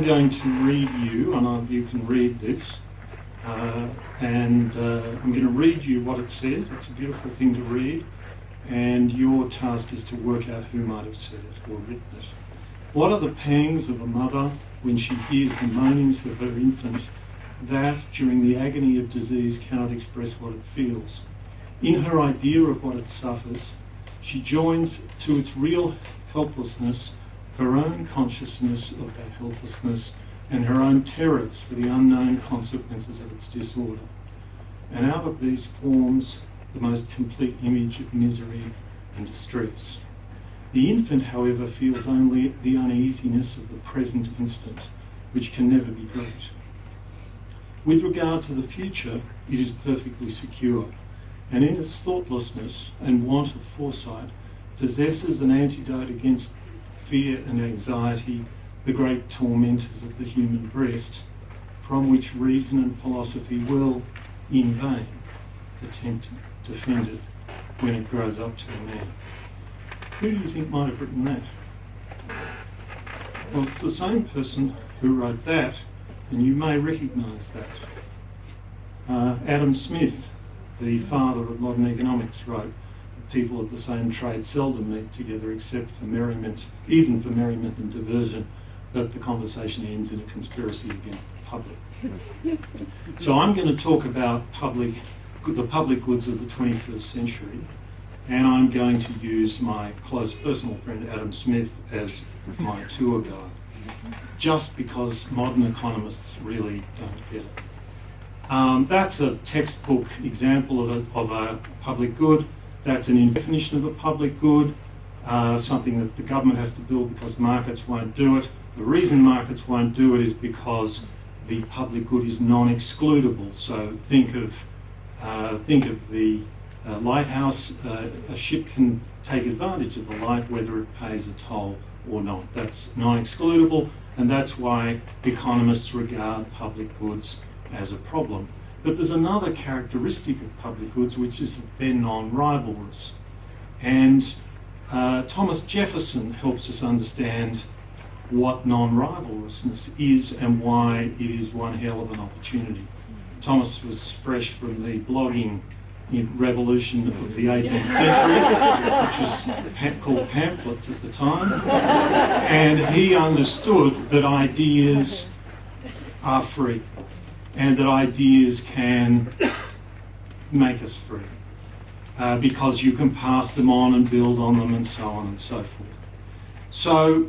going to read you, and you can read this, I'm going to read you what it says. It's a beautiful thing to read, and your task is to work out who might have said it or written it. What are the pangs of a mother when she hears the moanings of her infant that, during the agony of disease, cannot express what it feels? In her idea of what it suffers, she joins to its real helplessness her own consciousness of that helplessness and her own terrors for the unknown consequences of its disorder. And out of these forms the most complete image of misery and distress. The infant, however, feels only the uneasiness of the present instant, which can never be great. With regard to the future, it is perfectly secure, and in its thoughtlessness and want of foresight, possesses an antidote against fear and anxiety, the great tormentors of the human breast, from which reason and philosophy will, in vain, attempt to defend it when it grows up to a man. Who do you think might have written that? Well, it's the same person who wrote that, and you may recognise that. Adam Smith, the father of modern economics, wrote, "People of the same trade seldom meet together except for merriment, even for merriment and diversion, but the conversation ends in a conspiracy against the public." So I'm going to talk about the public goods of the 21st century, and I'm going to use my close personal friend Adam Smith as my tour guide, just because modern economists really don't get it. That's a textbook example of a public good. That's an definition of a public good, something that the government has to build because markets won't do it. The reason markets won't do it is because the public good is non-excludable. So think of the lighthouse. A ship can take advantage of the light whether it pays a toll or not. That's non-excludable, and that's why economists regard public goods as a problem. But there's another characteristic of public goods, which is that they're non-rivalrous. And Thomas Jefferson helps us understand what non-rivalrousness is and why it is one hell of an opportunity. Thomas was fresh from the blogging revolution of the 18th century, which was called pamphlets at the time, and he understood that ideas are free and that ideas can make us free because you can pass them on and build on them and so on and so forth. So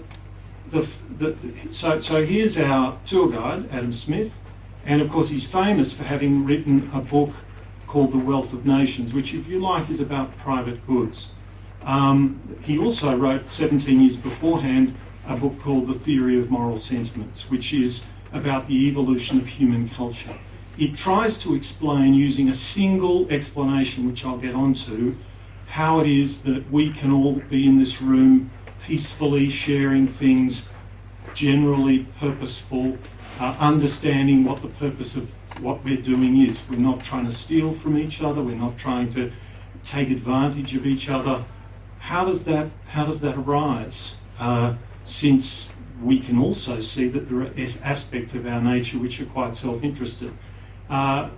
So here's our tour guide, Adam Smith, and of course he's famous for having written a book called The Wealth of Nations, which, if you like, is about private goods. He also wrote 17 years beforehand a book called The Theory of Moral Sentiments, which is about the evolution of human culture. It tries to explain, using a single explanation, which I'll get onto, how it is that we can all be in this room peacefully sharing things, generally purposeful, understanding what the purpose of what we're doing is. We're not trying to steal from each other. We're not trying to take advantage of each other. How does that arise? Since we can also see that there are aspects of our nature which are quite self-interested.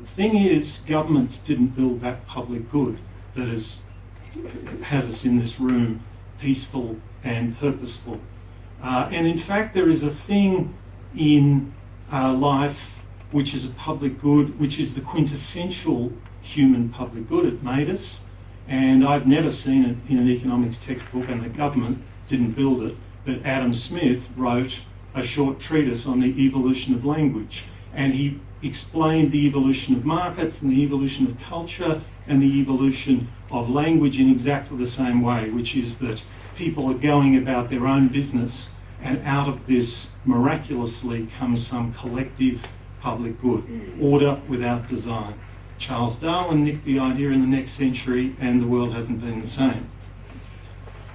Thing is, governments didn't build that public good that has us in this room peaceful and purposeful. And in fact, there is a thing in life which is a public good, which is the quintessential human public good. It made us, and I've never seen it in an economics textbook, and the government didn't build it, but Adam Smith wrote a short treatise on the evolution of language, and he explained the evolution of markets and the evolution of culture and the evolution of language in exactly the same way, which is that people are going about their own business, and out of this miraculously comes some collective public good, order without design. Charles Darwin nicked the idea in the next century, and the world hasn't been the same.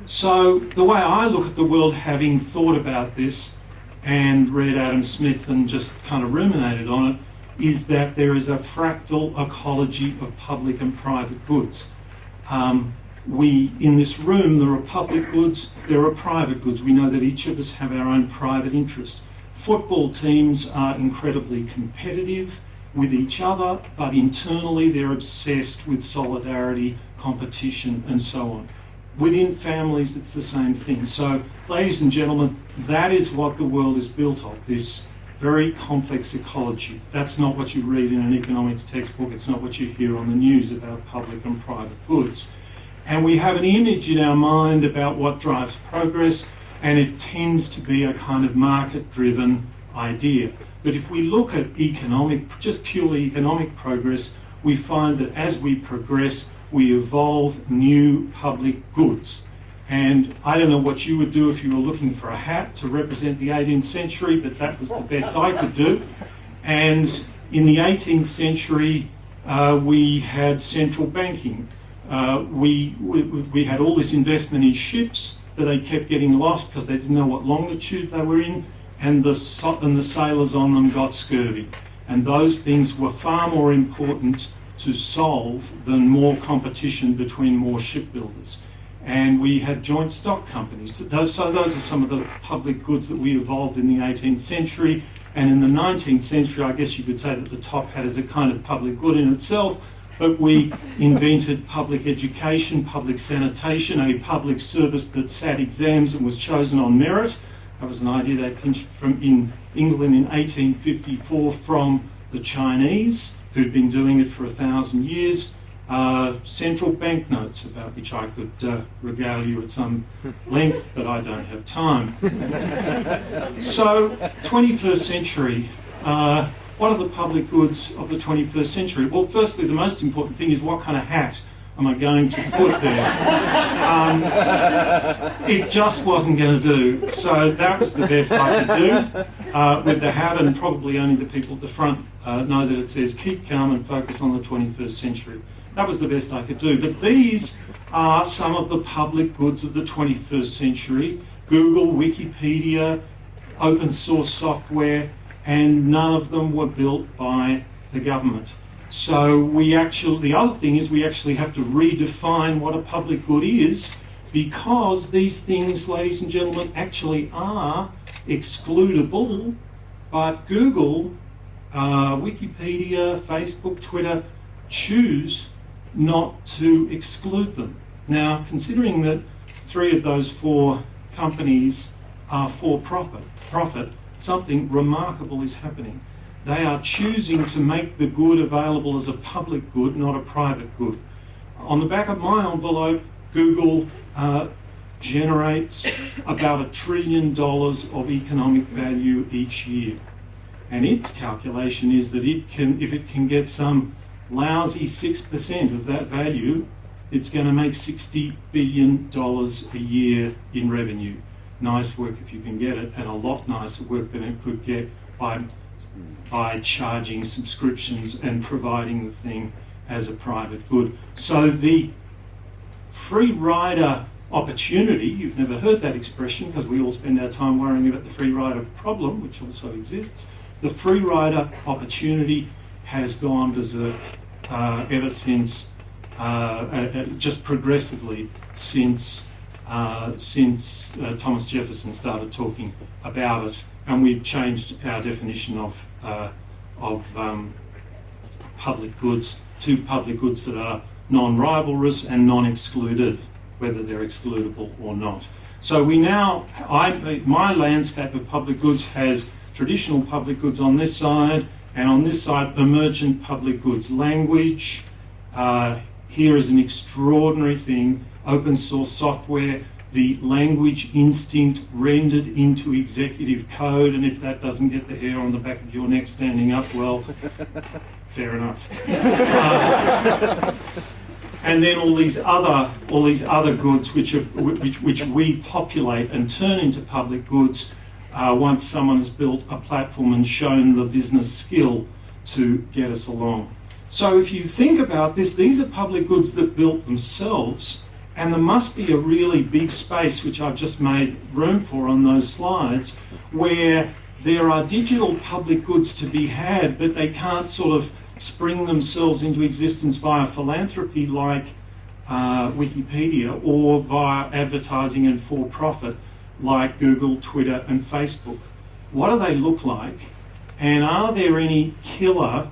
So the way I look at the world, having thought about this and read Adam Smith and just kind of ruminated on it, is that there is a fractal ecology of public and private goods. In this room, there are public goods, there are private goods. We know that each of us have our own private interest. Football teams are incredibly competitive with each other, but internally they're obsessed with solidarity, competition, and so on. Within families, it's the same thing. So, ladies and gentlemen, that is what the world is built of, this very complex ecology. That's not what you read in an economics textbook. It's not what you hear on the news about public and private goods. And we have an image in our mind about what drives progress, and it tends to be a kind of market-driven idea. But if we look at just purely economic progress, we find that as we progress, we evolve new public goods. And I don't know what you would do if you were looking for a hat to represent the 18th century, but that was the best I could do. And in the 18th century, we had central banking. We had all this investment in ships, but they kept getting lost because they didn't know what longitude they were in, and the sailors on them got scurvy. And those things were far more important to solve than more competition between more shipbuilders. And we had joint stock companies. So those are some of the public goods that we evolved in the 18th century. And in the 19th century, I guess you could say that the top hat is a kind of public good in itself, but we invented public education, public sanitation, a public service that sat exams and was chosen on merit. That was an idea they pinched from in England in 1854 from the Chinese, who'd been doing it for 1,000 years. Central banknotes, about which I could regale you at some length, but I don't have time. So, 21st century, what are the public goods of the 21st century? Well, firstly, the most important thing is what kind of hat am I going to put there? It just wasn't going to do, so that was the best I could do with the hat, and probably only the people at the front know that it says keep calm and focus on the 21st century. That was the best I could do. But these are some of the public goods of the 21st century. Google, Wikipedia, open source software, and none of them were built by the government. So the other thing is we actually have to redefine what a public good is, because these things, ladies and gentlemen, actually are excludable, but Google, Wikipedia, Facebook, Twitter choose not to exclude them. Now, considering that 3 of those 4 companies are for profit, something remarkable is happening. They are choosing to make the good available as a public good, not a private good. On the back of my envelope, Google generates about $1 trillion of economic value each year. And its calculation is that if it can get some lousy 6% of that value, it's going to make $60 billion a year in revenue. Nice work if you can get it, and a lot nicer work than it could get by charging subscriptions and providing the thing as a private good. So the free rider opportunity, you've never heard that expression because we all spend our time worrying about the free rider problem, which also exists. The free rider opportunity has gone berserk ever since, just progressively since Thomas Jefferson started talking about it, and we've changed our definition of public goods to public goods that are non-rivalrous and non-excluded, whether they're excludable or not. So my landscape of public goods has traditional public goods on this side, and on this side, emergent public goods. Language, here is an extraordinary thing, open source software, the language instinct rendered into executive code, and if that doesn't get the hair on the back of your neck standing up, well, fair enough. And then all these other goods which we populate and turn into public goods once someone has built a platform and shown the business skill to get us along. So if you think about this, these are public goods that built themselves, and there must be a really big space, which I've just made room for on those slides, where there are digital public goods to be had, but they can't sort of spring themselves into existence via philanthropy like Wikipedia, or via advertising and for-profit like Google, Twitter and Facebook. what do they look like, and are there any killer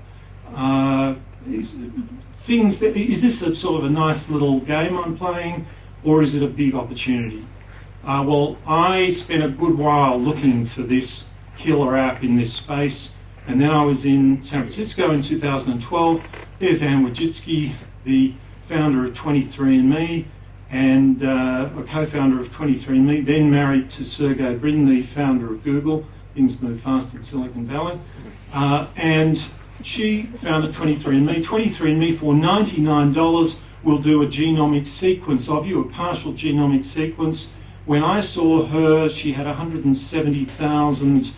things that, is this a sort of a nice little game I'm playing, or is it a big opportunity? Well, I spent a good while looking for this killer app in this space, and then I was in San Francisco in 2012. There's Anne Wojcicki, the founder of 23andMe, and a co-founder of 23andMe, then married to Sergey Brin, the founder of Google. Things move fast in Silicon Valley. And she founded 23andMe. 23andMe, for $99, will do a genomic sequence of you, a partial genomic sequence. When I saw her, she had 170,000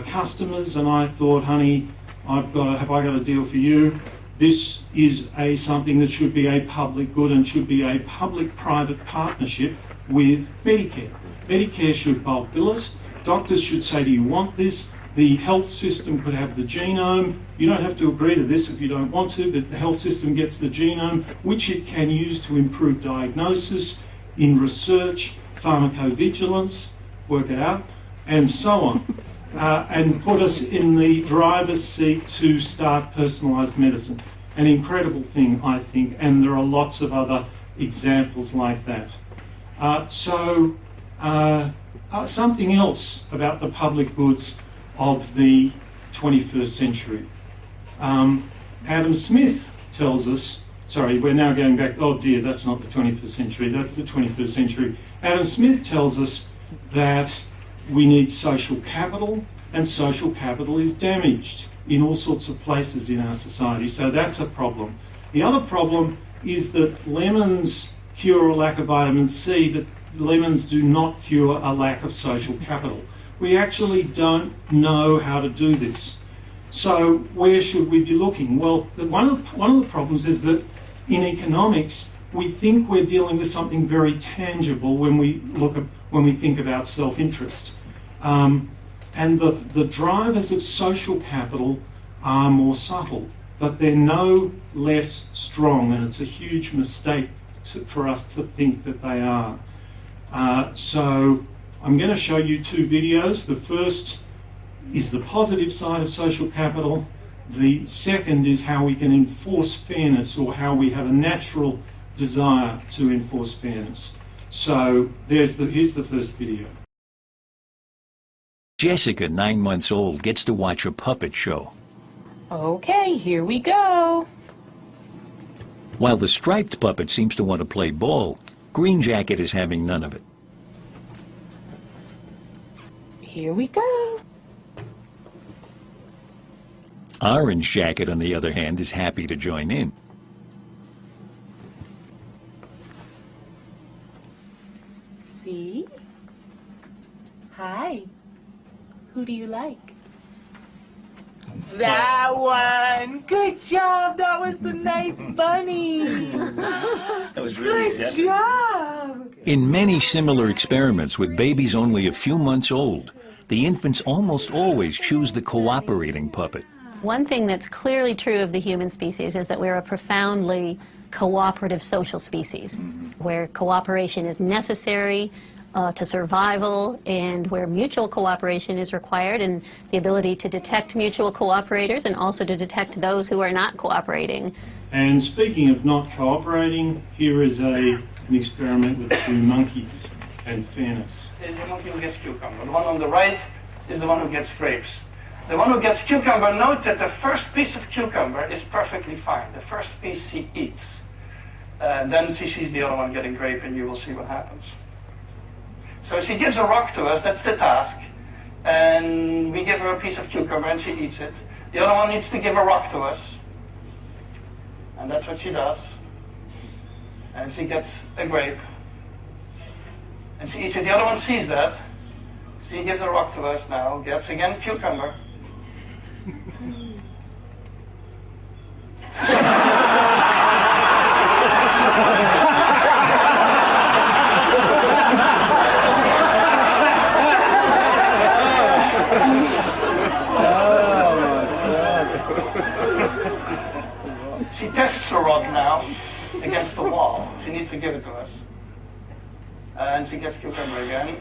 customers, and I thought, honey, have I got a deal for you? This is something that should be a public good and should be a public-private partnership with Medicare. Medicare should bulk bill it. Doctors should say, do you want this? The health system could have the genome. You don't have to agree to this if you don't want to, but the health system gets the genome, which it can use to improve diagnosis, in research, pharmacovigilance, work it out, and so on. And put us in the driver's seat to start personalised medicine. An incredible thing, I think, and there are lots of other examples like that. Something else about the public goods of the 21st century. Adam Smith tells us, sorry, we're now going back, oh dear, that's not the 21st century, that's the 21st century. Adam Smith tells us that we need social capital, and social capital is damaged in all sorts of places in our society, so that's a problem. The other problem is that lemons cure a lack of vitamin C, but lemons do not cure a lack of social capital. We actually don't know how to do this. So where should we be looking? Well, one of the problems is that in economics, we think we're dealing with something very tangible when we think about self-interest. And the drivers of social capital are more subtle, but they're no less strong, and it's a huge mistake for us to think that they are. So I'm going to show you two videos. The first is the positive side of social capital. The second is how we can enforce fairness, or how we have a natural desire to enforce fairness. So here's the first video. Jessica, 9 months old, gets to watch a puppet show. Okay, here we go. While the striped puppet seems to want to play ball, Green Jacket is having none of it. Here we go. Orange Jacket, on the other hand, is happy to join in. See? Hi. Who do you like? That one. Good job. That was the nice bunny. That was really good job. In many similar experiments with babies only a few months old, the infants almost always choose the cooperating puppet. One thing that's clearly true of the human species is that we're a profoundly cooperative social species, where cooperation is necessary to survival, and where mutual cooperation is required, and the ability to detect mutual cooperators and also to detect those who are not cooperating. And speaking of not cooperating, here is an experiment with two monkeys and fairness. There's the monkey who gets cucumber. The one on the right is the one who gets grapes. The one who gets cucumber, note that the first piece of cucumber is perfectly fine. The first piece she eats. Then she sees the other one getting grape, and you will see what happens. So she gives a rock to us, that's the task. And we give her a piece of cucumber and she eats it. The other one needs to give a rock to us. And that's what she does. And she gets a grape. And she eats it. The other one sees that. She gives a rock to us now, gets again cucumber. She tests the rock now against the wall. She needs to give it to us. And she gets cucumber again.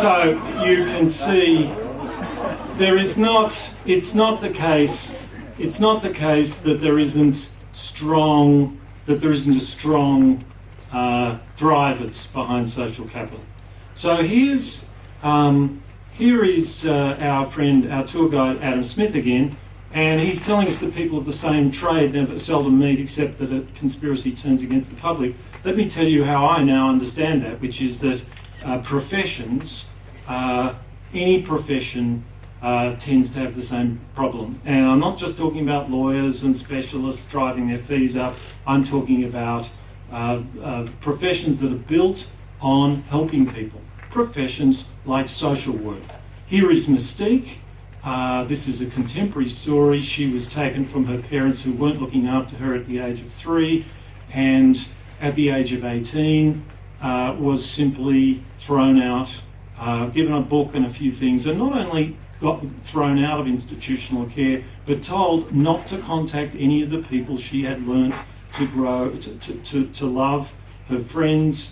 So you can see there is not, it's not the case that there isn't a strong drivers behind social capital. So here is our friend, our tour guide Adam Smith again, and he's telling us that people of the same trade never seldom meet except that a conspiracy turns against the public. Let me tell you how I now understand that, which is that professions, any profession tends to have the same problem. And I'm not just talking about lawyers and specialists driving their fees up. I'm talking about professions that are built on helping people. Professions like social work. Here is Mystique. This is a contemporary story. She was taken from her parents who weren't looking after her at the age of 3, and at the age of 18 was simply thrown out, given a book and a few things, and not only got thrown out of institutional care, but told not to contact any of the people she had learnt to grow, to love, her friends,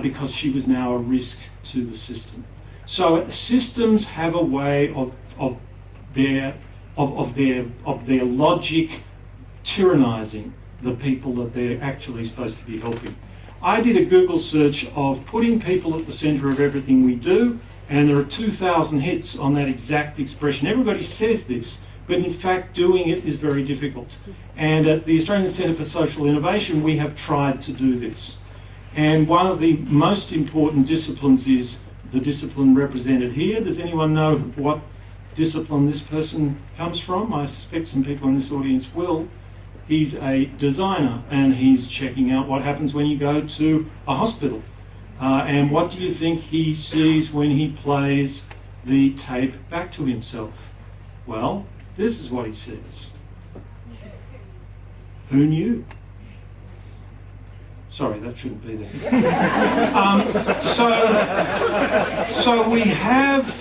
because she was now a risk to the system. So systems have a way of their logic tyrannising the people that they're actually supposed to be helping. I did a Google search of putting people at the centre of everything we do, and there are 2,000 hits on that exact expression. Everybody says this, but in fact doing it is very difficult. And at the Australian Centre for Social Innovation, we have tried to do this. And one of the most important disciplines is the discipline represented here. Does anyone know what discipline this person comes from? I suspect some people in this audience will. He's a designer, and he's checking out what happens when you go to a hospital. And what do you think he sees when he plays the tape back to himself? Well, this is what he sees. Who knew? Sorry, that shouldn't be there. So we have.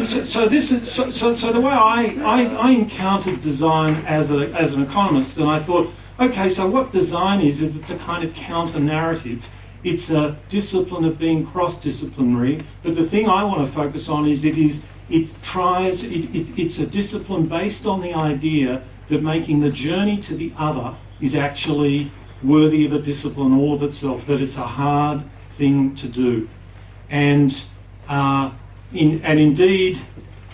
So the way I encountered design as an economist, and I thought, okay, so what design is it's a kind of counter narrative. It's a discipline of being cross-disciplinary. But the thing I want to focus on is it's a discipline based on the idea that making the journey to the other is actually worthy of a discipline all of itself, that it's a hard thing to do. And indeed,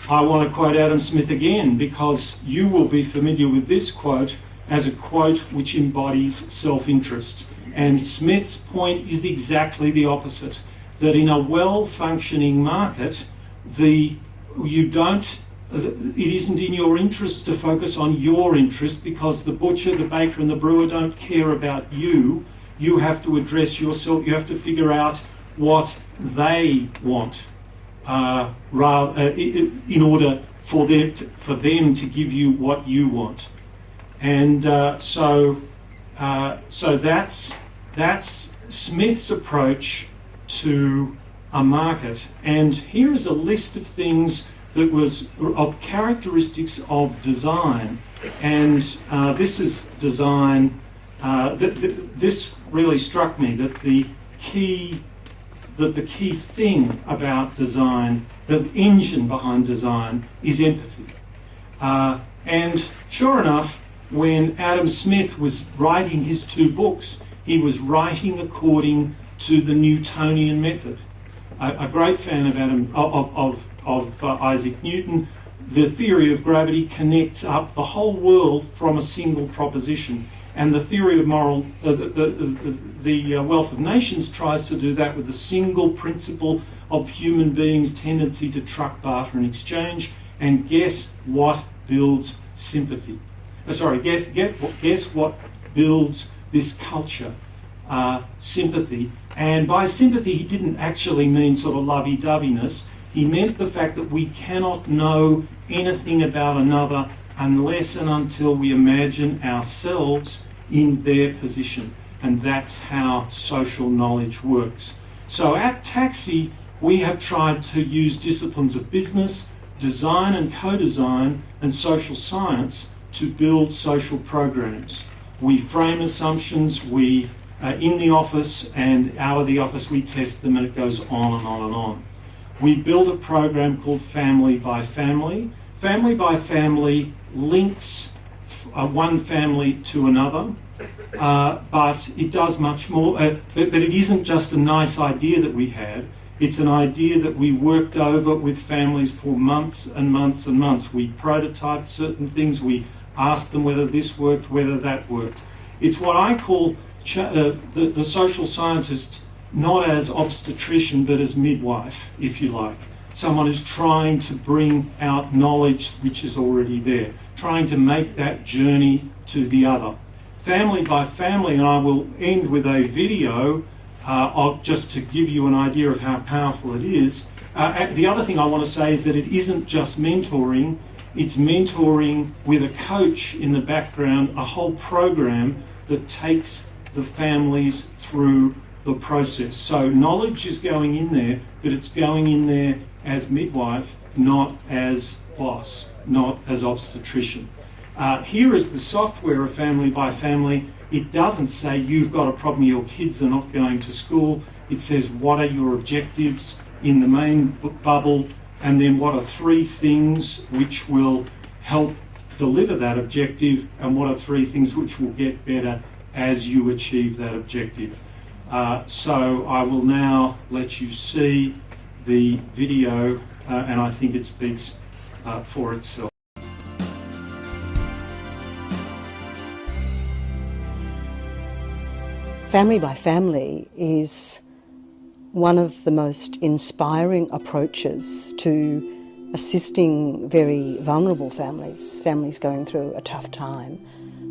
I want to quote Adam Smith again, because you will be familiar with this quote as a quote which embodies self-interest. And Smith's point is exactly the opposite, that in a well-functioning market, it isn't in your interest to focus on your interest, because the butcher, the baker and the brewer don't care about you. You have to address yourself. You have to figure out what they want in order for them to give you what you want. And so that's Smith's approach to a market. And here is a list of things that was of characteristics of design, and this is design. This really struck me, that the key thing about design, the engine behind design, is empathy. And sure enough, when Adam Smith was writing his 2 books, he was writing according to the Newtonian method. A great fan of Isaac Newton. The theory of gravity connects up the whole world from a single proposition, and the theory of the Wealth of Nations tries to do that with the single principle of human beings' tendency to truck, barter and exchange. And guess what builds sympathy? Guess what builds this culture? Sympathy. And by sympathy, he didn't actually mean sort of lovey-doveyness. He meant the fact that we cannot know anything about another unless and until we imagine ourselves in their position. And that's how social knowledge works. So at Taxi, we have tried to use disciplines of business, design and co-design, and social science to build social programs. we frame assumptions, we in the office and out of the office we test them, and it goes on and on and on. We build a program called Family by Family. Family by Family links one family to another, but it does much more. But it isn't just a nice idea that we had. It's an idea that we worked over with families for months and months and months. We prototyped certain things. We asked them whether this worked, whether that worked. It's what I call the social scientist, not as obstetrician, but as midwife, if you like. Someone who's trying to bring out knowledge which is already there, trying to make that journey to the other. Family by Family, and I will end with a video just to give you an idea of how powerful it is. The other thing I want to say is that it isn't just mentoring, it's mentoring with a coach in the background, a whole program that takes the families through the process. So knowledge is going in there, but it's going in there as midwife, not as boss, not as obstetrician. Here is the software of Family by Family. It doesn't say you've got a problem, your kids are not going to school. It says what are your objectives in the main bubble, and then what are 3 things which will help deliver that objective, and what are 3 things which will get better as you achieve that objective. So I will now let you see the video, and I think it speaks for itself. Family by Family is one of the most inspiring approaches to assisting very vulnerable families, families going through a tough time,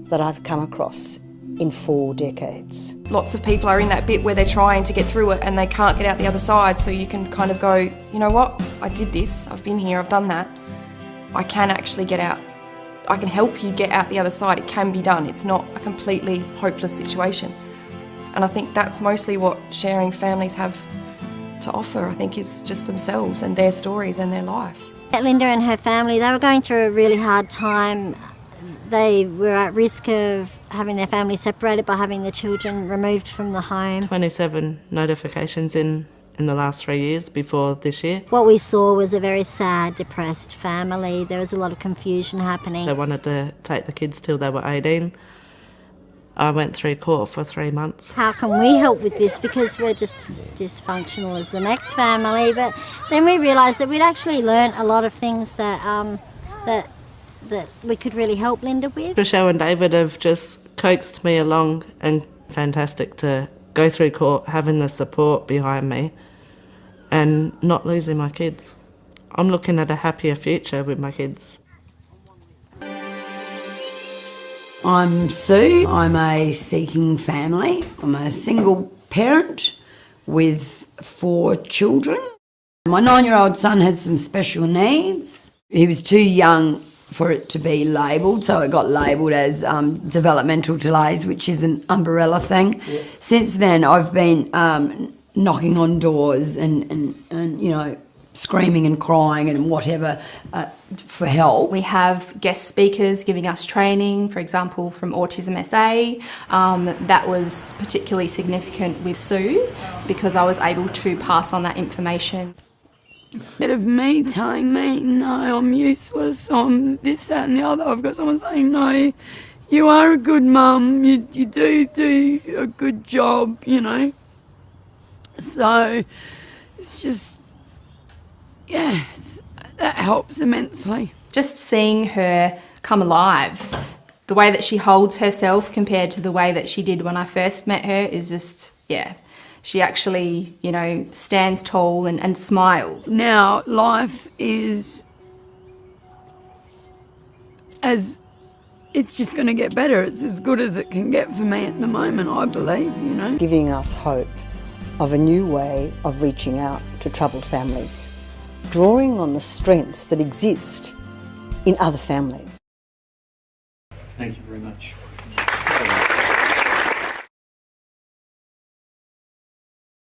that I've come across in 4 decades. Lots of people are in that bit where they're trying to get through it and they can't get out the other side, so you can kind of go, you know what, I did this, I've been here, I've done that. I can actually get out. I can help you get out the other side. It can be done. It's not a completely hopeless situation. And I think that's mostly what sharing families have to offer, I think, is just themselves and their stories and their life. Linda and her family, they were going through a really hard time. They were at risk of having their family separated by having the children removed from the home. 27 notifications in the last 3 years before this year. What we saw was a very sad, depressed family. There was a lot of confusion happening. They wanted to take the kids till they were 18. I went through court for 3 months. How can we help with this? Because we're just as dysfunctional as the next family. But then we realised that we'd actually learnt a lot of things that that we could really help Linda with. Rochelle and David have just coaxed me along, and fantastic to go through court, having the support behind me and not losing my kids. I'm looking at a happier future with my kids. I'm Sue. I'm a seeking family. I'm a single parent with 4 children. My 9-year-old son has some special needs. He was too young for it to be labelled, so it got labelled as developmental delays, which is an umbrella thing. Yeah. Since then, I've been knocking on doors and you know, screaming and crying and whatever for help. We have guest speakers giving us training, for example, from Autism SA. That was particularly significant with Sue because I was able to pass on that information. Instead of me telling me, no, I'm useless, I'm this, that and the other, I've got someone saying, no, you are a good mum, you do a good job, you know. So it's just, yeah, that helps immensely. Just seeing her come alive, the way that she holds herself compared to the way that she did when I first met her is just, yeah. She actually, you know, stands tall and smiles. Now life is it's just going to get better. It's as good as it can get for me at the moment, I believe, you know. Giving us hope of a new way of reaching out to troubled families, drawing on the strengths that exist in other families. Thank you very much.